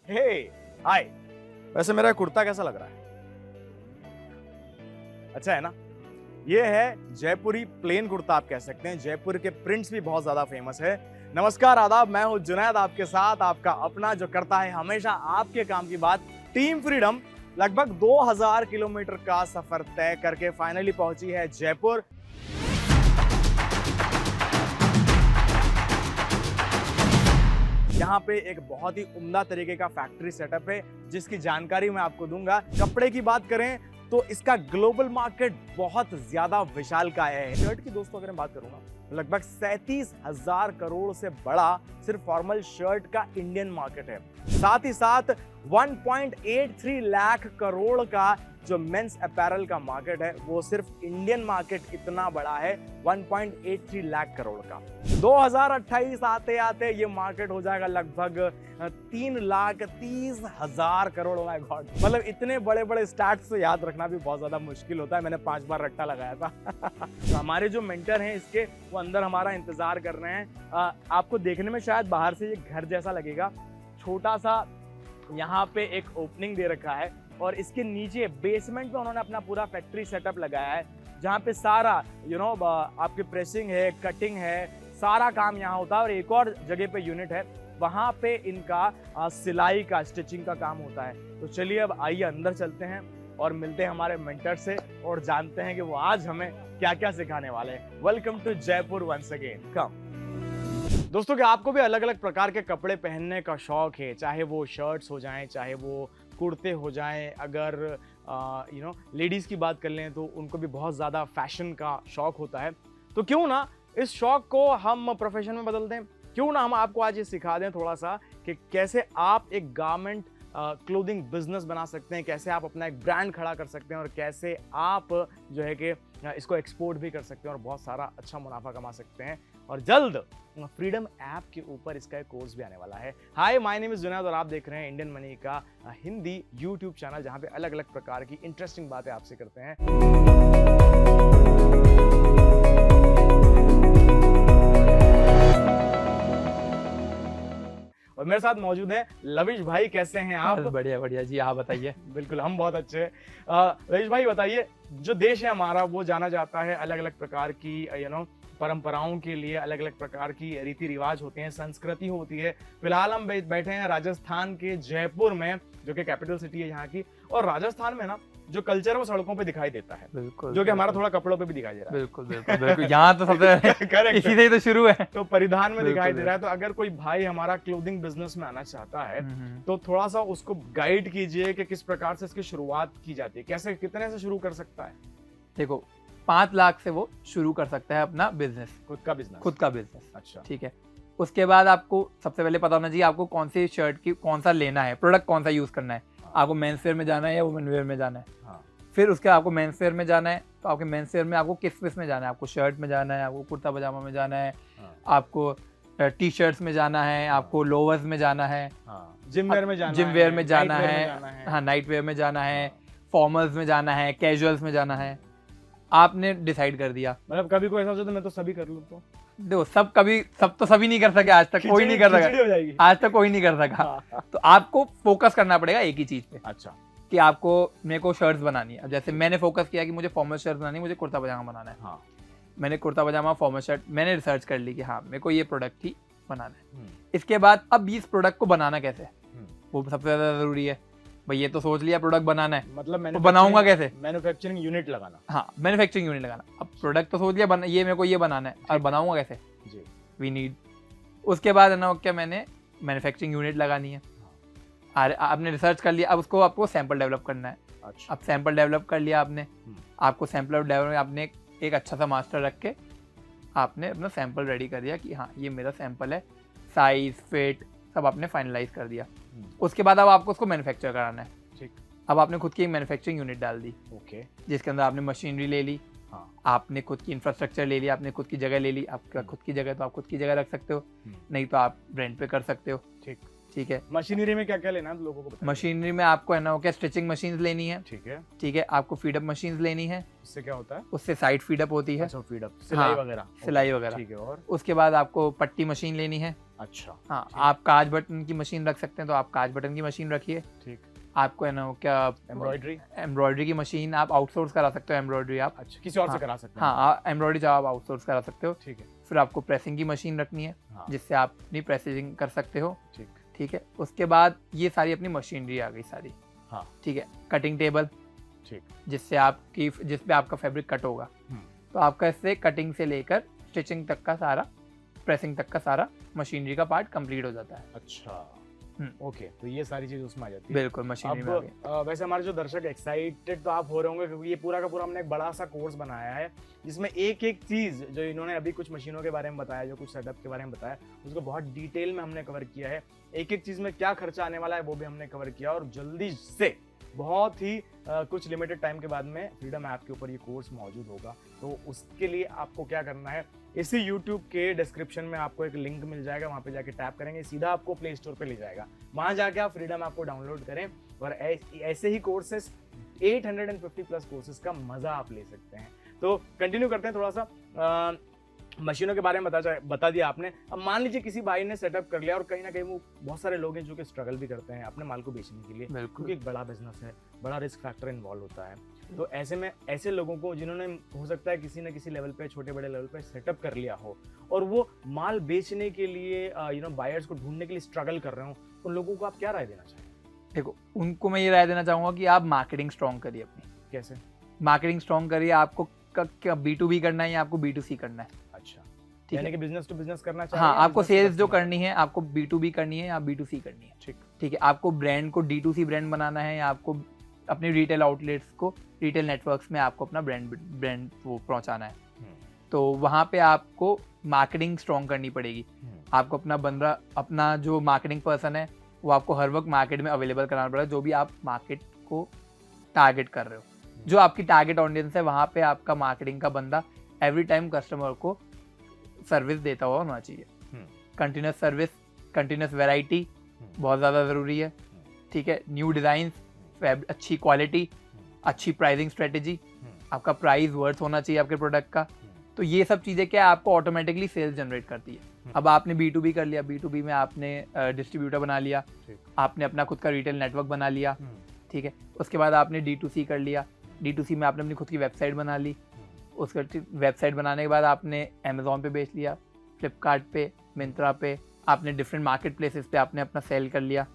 हे हाय, वैसे मेरा कुर्ता कैसा लग रहा है? अच्छा है ना? ये है जयपुरी प्लेन कुर्ता, आप कह सकते हैं। जयपुर के प्रिंट्स भी बहुत ज्यादा फेमस है। नमस्कार, आदाब, मैं हूं जुनैद, आपके साथ, आपका अपना, जो करता है हमेशा आपके काम की बात। टीम फ्रीडम लगभग 2000 किलोमीटर का सफर तय करके फाइनली पहुंची है जयपुर। यहाँ पे एक बहुत ही उम्दा तरीके का फैक्ट्री सेटअप है, जिसकी जानकारी मैं आपको दूंगा। कपड़े की बात करें तो इसका ग्लोबल मार्केट बहुत ज्यादा विशालकाय है। शर्ट की दोस्तों अगर मैं बात करूंगा, लगभग 37,000 करोड़ से बड़ा सिर्फ फॉर्मल शर्ट का इंडियन मार्केट है। साथ ही साथ 1.83 लाख करोड़ का जो मेंस अपैरल का मार्केट है, वो सिर्फ इंडियन मार्केट इतना बड़ा है, 1.83 लाख करोड़ का। 2028 आते आते ये मार्केट हो जाएगा लगभग 3,30,000 करोड़। माय गॉड, मतलब इतने बड़े बड़े स्टैट्स से याद रखना भी बहुत ज्यादा मुश्किल होता है। मैंने 5 बार रट्टा लगाया था। तो हमारे जो मेंटर हैं इसके, वो अंदर हमारा इंतजार कर रहे हैं। आपको देखने में शायद बाहर से ये घर जैसा लगेगा, छोटा सा यहाँ पे एक ओपनिंग दे रखा है और इसके नीचे बेसमेंट में उन्होंने अपना पूरा फैक्ट्री सेटअप लगाया है, जहाँ पे सारा आपकी प्रेसिंग है, कटिंग है, सारा काम यहाँ होता है। और एक और जगह पे यूनिट है, वहाँ पे इनका सिलाई का, स्टिचिंग का काम होता है। तो चलिए अब आइए अंदर चलते हैं और मिलते हैं हमारे मेंटर से और जानते हैं कि वो आज हमें क्या क्या सिखाने वाले हैं। Welcome to Jaipur once again. कम दोस्तों, क्या आपको भी अलग अलग प्रकार के कपड़े पहनने का शौक है? चाहे वो शर्ट्स हो जाएं, चाहे वो कुर्ते हो जाएं। अगर लेडीज़ की बात कर लें तो उनको भी बहुत ज़्यादा फैशन का शौक होता है। तो क्यों ना इस शौक को हम प्रोफेशन में बदल दें? क्यों ना हम आपको आज ये सिखा दें थोड़ा सा कि कैसे आप एक गारमेंट क्लोथिंग बिजनेस बना सकते हैं, कैसे आप अपना एक ब्रांड खड़ा कर सकते हैं और कैसे आप जो है कि इसको एक्सपोर्ट भी कर सकते हैं और बहुत सारा अच्छा मुनाफा कमा सकते हैं। और जल्द फ्रीडम ऐप के ऊपर इसका एक कोर्स भी आने वाला है। हाय, माय नेम इज जुनैद और आप देख रहे हैं इंडियन मनी का हिंदी यूट्यूब चैनल, जहां पे अलग अलग प्रकार की इंटरेस्टिंग बातें आपसे करते हैं। और मेरे साथ मौजूद है लविश भाई। कैसे हैं आप? बढ़िया बढ़िया जी, आप बताइए। बिल्कुल, हम बहुत अच्छे हैं। लविश भाई बताइए, जो देश है हमारा वो जाना जाता है अलग अलग प्रकार की परंपराओं के लिए, अलग अलग प्रकार की रीति रिवाज होते हैं, संस्कृति होती है। फिलहाल हम बैठे हैं राजस्थान के जयपुर में, जो कि कैपिटल सिटी है यहाँ की। और राजस्थान में ना जो कल्चर है वो सड़कों पे दिखाई देता है, बिल्कुल, जो कि हमारा थोड़ा कपड़ों पे भी दिखाई दे रहा है। बिल्कुल बिल्कुल बिल्कुल, यहाँ तो सबसे करेक्ट, इसी से ही तो शुरू है। तो परिधान में दिखाई बिल्कुल दे रहा है। तो अगर कोई भाई हमारा क्लोथिंग बिजनेस में आना चाहता है हम्म। तो थोड़ा सा उसको गाइड कीजिए कि किस प्रकार से इसकी शुरुआत की जाती है, कैसे, कितने से शुरू कर सकता है? देखो, 5 लाख से वो शुरू कर सकता है अपना बिजनेस, खुद का बिजनेस। खुद का बिजनेस। अच्छा, ठीक है। उसके बाद आपको सबसे पहले पता होना चाहिए आपको कौन सी शर्ट की कौन सा लेना है, प्रोडक्ट कौन सा यूज करना है। आपको मेंस वेयर में जाना है या वुमेन वेयर में जाना है। हाँ। फिर उसके आपको मेंस वेयर में जाना है, तो आपके मेंस वेयर में आपको किस में जाना है? आपको शर्ट में जाना है, आपको कुर्ता पजामा में जाना है, आपको टी शर्ट्स में जाना है, आपको लोवर्स में जाना है, जिम वेयर में जाना है, जिम वेयर में जाना नाइट वेयर है, में जाना है। हाँ नाइट वेयर में जाना है, फॉर्मल्स में जाना है, कैजुअल्स में जाना है। आपने डिसाइड कर दिया। मतलब कभी कोई ऐसा हो तो मैं तो सभी कर लूं तो? देखो, सब तो सभी नहीं कर सके, आज तक कोई नहीं कर खिचड़ी हो सका, जाएगी। आज तक कोई नहीं कर सका। तो आपको फोकस करना पड़ेगा एक ही चीज पे। अच्छा, कि आपको, मेरे को शर्ट्स बनानी है। अब जैसे मैंने फोकस किया कि मुझे फॉर्मल शर्ट बनानी है, मुझे कुर्ता पजामा बनाना है। हाँ। मैंने कुर्ता पजामा, फॉर्मल शर्ट, मैंने रिसर्च कर ली कि हाँ मेरे को ये प्रोडक्ट ही बनाना है। इसके बाद अब इस प्रोडक्ट को बनाना कैसे, वो सबसे ज्यादा जरूरी है। भाई ये तो सोच लिया प्रोडक्ट बनाना है, मतलब तो बनाऊंगा कैसे? मैन्युफैक्चरिंग यूनिट लगाना। हाँ, मैन्युफैक्चरिंग यूनिट लगाना। अब प्रोडक्ट तो सोच लिया, ये मेरे को ये बनाना है, और बनाऊंगा कैसे? जी, वी नीड। उसके बाद है ना क्या, मैंने मैन्युफैक्चरिंग यूनिट लगानी है। आपने रिसर्च कर लिया, अब उसको आपको सैंपल डेवलप करना है। अच्छा। अब सैंपल डेवलप कर लिया आपने, आपको सैंपल डेवलप, आपने एक अच्छा सा मास्टर रख के आपने अपना सैंपल रेडी कर दिया कि हाँ ये मेरा सैंपल है, साइज, फिट सब आपने फाइनलाइज कर दिया। उसके बाद अब आपको उसको मैन्युफैक्चर कराना है। ठीक। अब आपने खुद की एक मैन्युफैक्चरिंग यूनिट डाल दी। ओके। जिसके अंदर आपने मशीनरी ले ली, हाँ। आपने खुद की इंफ्रास्ट्रक्चर ले लिया, आपने खुद की जगह ले ली। आपका खुद की जगह तो आप खुद की जगह रख सकते हो, नहीं तो आप रेंट पे कर सकते हो। ठीक। ठीक है। मशीनरी में क्या क्या लेना है लोगों को बताइए। मशीनरी में आपको है ना क्या स्टिचिंग मशीन लेनी है, ठीक है। ठीक है। आपको फीडअप मशीन लेनी है, उससे क्या होता है? उससे साइड फीडअप होती है। अच्छा, फीड अप, सिलाई हाँ, वगैरह। सिलाई ओके, वगैरह। ठीक है। और उसके बाद आपको पट्टी मशीन लेनी है। अच्छा, हाँ, ठीक। आप काज बटन की मशीन रख सकते हैं तो आप काज बटन की मशीन रखिए। ठीक। आपको है ना क्या एम्ब्रॉयडरी की मशीन आप आउटसोर्स करा सकते हो, एम्ब्रॉयडरी आप। अच्छा, किसी और हाँ, से करा सकते हैं। हाँ, एम्ब्रॉयडरी जो आप आउटसोर्स करा सकते हो। ठीक है। फिर आपको प्रेसिंग की मशीन रखनी है, हाँ। जिससे आप अपनी प्रेसिंग कर सकते हो। ठीक। ठीक है। उसके बाद ये सारी अपनी मशीनरी आ गई सारी। हाँ। ठीक है। कटिंग टेबल, ठीक। जिस पे आपका फैब्रिक कट होगा, तो आपका इससे कटिंग से लेकर स्टिचिंग तक का सारा, प्रेसिंग तक का सारा मशीनरी का पार्ट कंप्लीट हो जाता है। अच्छा, ओके, तो ये सारी चीज उसमें आ जाती है। बिल्कुल, मशीनरी में आ गई। अब वैसे हमारे जो दर्शक एक्साइटेड तो आप हो रहे होंगे, क्योंकि ये पूरा का पूरा हमने एक बड़ा सा कोर्स बनाया है जिसमें एक एक चीज जो इन्होंने अभी कुछ मशीनों के बारे में बताया, जो कुछ सेटअप के बारे में बताया, उसको बहुत डिटेल में हमने कवर किया है। एक एक चीज में क्या खर्चा आने वाला है वो भी हमने कवर किया, और जल्दी से बहुत ही कुछ लिमिटेड टाइम के बाद में फ्रीडम ऐप के ऊपर ये कोर्स मौजूद होगा। तो उसके लिए आपको क्या करना है, इसी YouTube के डिस्क्रिप्शन में आपको एक लिंक मिल जाएगा, वहाँ पे जाके टैप करेंगे, सीधा आपको प्ले स्टोर पे ले जाएगा। वहाँ जाके आप फ्रीडम ऐप को डाउनलोड करें और ऐसे ही कोर्सेस 850 प्लस कोर्सेज का मजा आप ले सकते हैं। तो कंटिन्यू करते हैं। थोड़ा सा मशीनों के बारे में बता दिया आपने। अब मान लीजिए किसी भाई ने सेटअप कर लिया और कहीं ना कहीं वो बहुत सारे लोग हैं जो कि स्ट्रगल भी करते हैं अपने माल को बेचने के लिए, क्योंकि एक बड़ा बिजनेस है, बड़ा रिस्क फैक्टर इन्वॉल्व होता है। तो ऐसे में ऐसे लोगों को जिन्होंने हो सकता है किसी न किसी लेवल पे, छोटे बड़े लेवल पे सेटअप कर लिया हो और वो माल बेचने के लिए बायर्स को ढूंढने के लिए स्ट्रगल कर रहे हो, उन लोगों को आप क्या राय देना चाहेंगे? देखो, उनको मैं ये राय देना चाहूंगा कि आप मार्केटिंग स्ट्रॉन्ग करिए अपनी। कैसे मार्केटिंग स्ट्रॉन्ग करिए? आपको B2B करना है या आपको B2C करना है? अच्छा, यानी कि बिजनेस टू बिजनेस करना चाहिए। हाँ, आपको सेल्स जो करनी है, आपको B2B करनी है या B2C करनी है? ठीक, ठीक है। आपको ब्रांड को D2C ब्रांड बनाना है या आपको अपने रिटेल आउटलेट्स को, रिटेल नेटवर्क्स में आपको अपना ब्रांड वो पहुंचाना है, तो वहाँ पे आपको मार्केटिंग स्ट्रॉन्ग करनी पड़ेगी। आपको अपना जो मार्केटिंग पर्सन है वो आपको हर वक्त मार्केट में अवेलेबल कराना पड़ेगा, जो भी आप मार्केट को टारगेट कर रहे हो, जो आपकी टारगेट ऑडियंस है, वहाँ पे आपका मार्केटिंग का बंदा एवरी टाइम कस्टमर को सर्विस देता हुआ होना चाहिए। कंटिन्यूस सर्विस, कंटिन्यूस वैरायटी बहुत ज़्यादा ज़रूरी है। ठीक है। न्यू डिज़ाइंस, अच्छी क्वालिटी, अच्छी प्राइसिंग स्ट्रेटेजी, आपका प्राइस वर्थ होना चाहिए आपके प्रोडक्ट का। तो ये सब चीज़ें क्या आपको ऑटोमेटिकली सेल्स जनरेट करती है। अब आपने B2B कर लिया, B2B में आपने डिस्ट्रीब्यूटर बना लिया, आपने अपना खुद का रिटेल नेटवर्क बना लिया। ठीक है। उसके बाद आपने D2C कर लिया, D2C में आपने अपनी खुद की वेबसाइट बना ली। उसके वेबसाइट बनाने के बाद आपने अमेज़ॉन पे बेच लिया, फ्लिपकार्ट पे, मिंत्रा पे, आपने डिफरेंट मार्केट प्लेसेस पे आपने अपना सेल कर लिया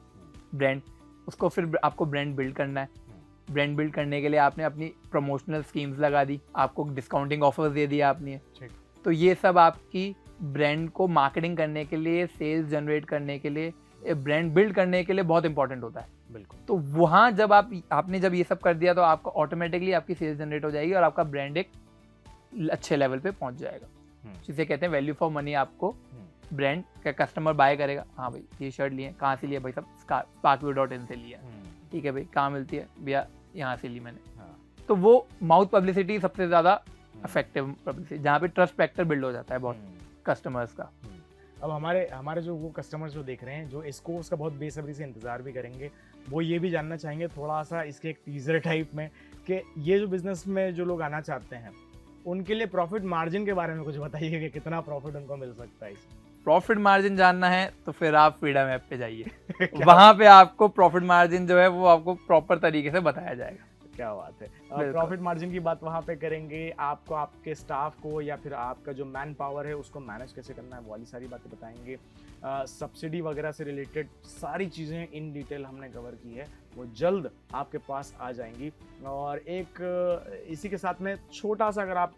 ब्रांड। उसको फिर आपको ब्रांड बिल्ड करना है। ब्रांड बिल्ड करने के लिए आपने अपनी प्रमोशनल स्कीम्स लगा दी, आपको डिस्काउंटिंग ऑफर्स दे दिया आपने। तो ये सब आपकी ब्रांड को मार्केटिंग करने के लिए, सेल्स जनरेट करने के लिए, ब्रांड बिल्ड करने के लिए बहुत इंपॉर्टेंट होता है। बिल्कुल। तो वहाँ जब आपने जब ये सब कर दिया तो आपको ऑटोमेटिकली आपकी सेल्स जनरेट हो जाएगी और आपका ब्रांड एक अच्छे लेवल पे पहुंच जाएगा, जिसे कहते हैं वैल्यू फॉर मनी। आपको ब्रांड का कस्टमर बाय करेगा, हाँ भाई ये शर्ट लिए, कहाँ से लिया भाई? सब sparkview.in से लिया। ठीक है भाई, कहाँ मिलती है भैया? यहाँ से ली मैंने। तो वो माउथ पब्लिसिटी सबसे ज़्यादा इफेक्टिव पब्लिसिटी, जहाँ पे ट्रस्ट फैक्टर बिल्ड हो जाता है बहुत कस्टमर्स का। अब हमारे जो वो कस्टमर्स जो देख रहे हैं, जो इस कोर्स का बहुत बेसब्री से इंतजार भी करेंगे, वो ये भी जानना चाहेंगे थोड़ा सा इसके एक टीजर टाइप में कि ये जो बिजनेस में जो लोग आना चाहते हैं उनके लिए प्रॉफिट मार्जिन के बारे में कुछ बताइए कि कितना प्रॉफिट उनको मिल सकता है इसमें। प्रॉफिट मार्जिन जानना है तो फिर आप फ्रीडम ऐप पे जाइए वहाँ पे आपको प्रॉफिट मार्जिन जो है वो आपको प्रॉपर तरीके से बताया जाएगा। क्या बात है। प्रॉफिट मार्जिन की बात वहाँ पे करेंगे, आपको आपके स्टाफ को या फिर आपका जो मैन पावर है उसको मैनेज कैसे करना है, वो वाली सारी बातें बताएंगे। सब्सिडी वगैरह से रिलेटेड सारी चीज़ें इन डिटेल हमने कवर की है, वो जल्द आपके पास आ जाएंगी। और एक इसी के साथ में छोटा सा अगर आप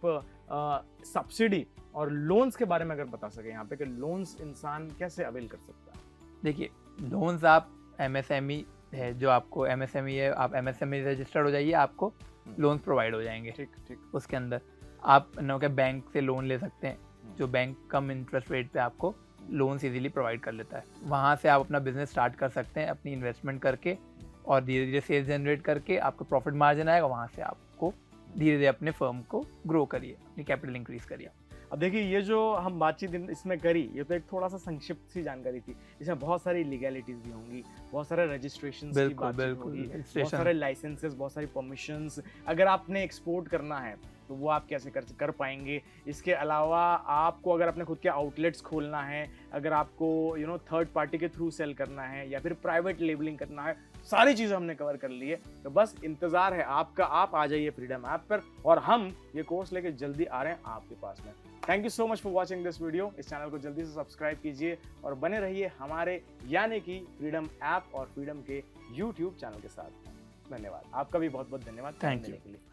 सब्सिडी और लोन्स के बारे में अगर बता सकें यहाँ पे कि लोन्स इंसान कैसे अवेल कर सकता है। देखिए, लोन्स आप MSME है, जो आपको MSME है, आप MSME रजिस्टर्ड हो जाइए, आपको लोन्स प्रोवाइड हो जाएंगे। ठीक। उसके अंदर आप बैंक से लोन ले सकते हैं, जो बैंक कम इंटरेस्ट रेट पे आपको लोन्स इजीली प्रोवाइड कर लेता है। वहाँ से आप अपना बिजनेस स्टार्ट कर सकते हैं अपनी इन्वेस्टमेंट करके, और धीरे धीरे सेल्स जनरेट करके आपको प्रॉफिट मार्जिन आएगा। वहाँ से आपको धीरे धीरे अपने फर्म को ग्रो करिए, अपनी कैपिटल इंक्रीज करिए। अब देखिए ये जो हम बातचीत इसमें करी, ये तो एक थोड़ा सा संक्षिप्त सी जानकारी थी। इसमें बहुत सारी लीगैलिटीज भी होंगी, बहुत सारे रजिस्ट्रेशन की बातचीत होगी, बहुत सारे लाइसेंसेस, बहुत सारी परमिशंस। अगर आपने एक्सपोर्ट करना है तो वो आप कैसे कर पाएंगे। इसके अलावा आपको अगर अपने खुद के आउटलेट्स खोलना है, अगर आपको थर्ड पार्टी के थ्रू सेल करना है या फिर प्राइवेट लेबलिंग करना है, सारी चीज़ें हमने कवर कर ली है। तो बस इंतज़ार है आपका, आप आ जाइए फ्रीडम ऐप पर और हम ये कोर्स लेके जल्दी आ रहे हैं आपके पास में। Thank you so much for watching this video. इस चैनल को जल्दी से सब्सक्राइब कीजिए और बने रहिए हमारे यानी कि फ्रीडम ऐप और फ्रीडम के यूट्यूब चैनल के साथ। धन्यवाद, आपका भी बहुत बहुत धन्यवाद। Thank you. के लिए।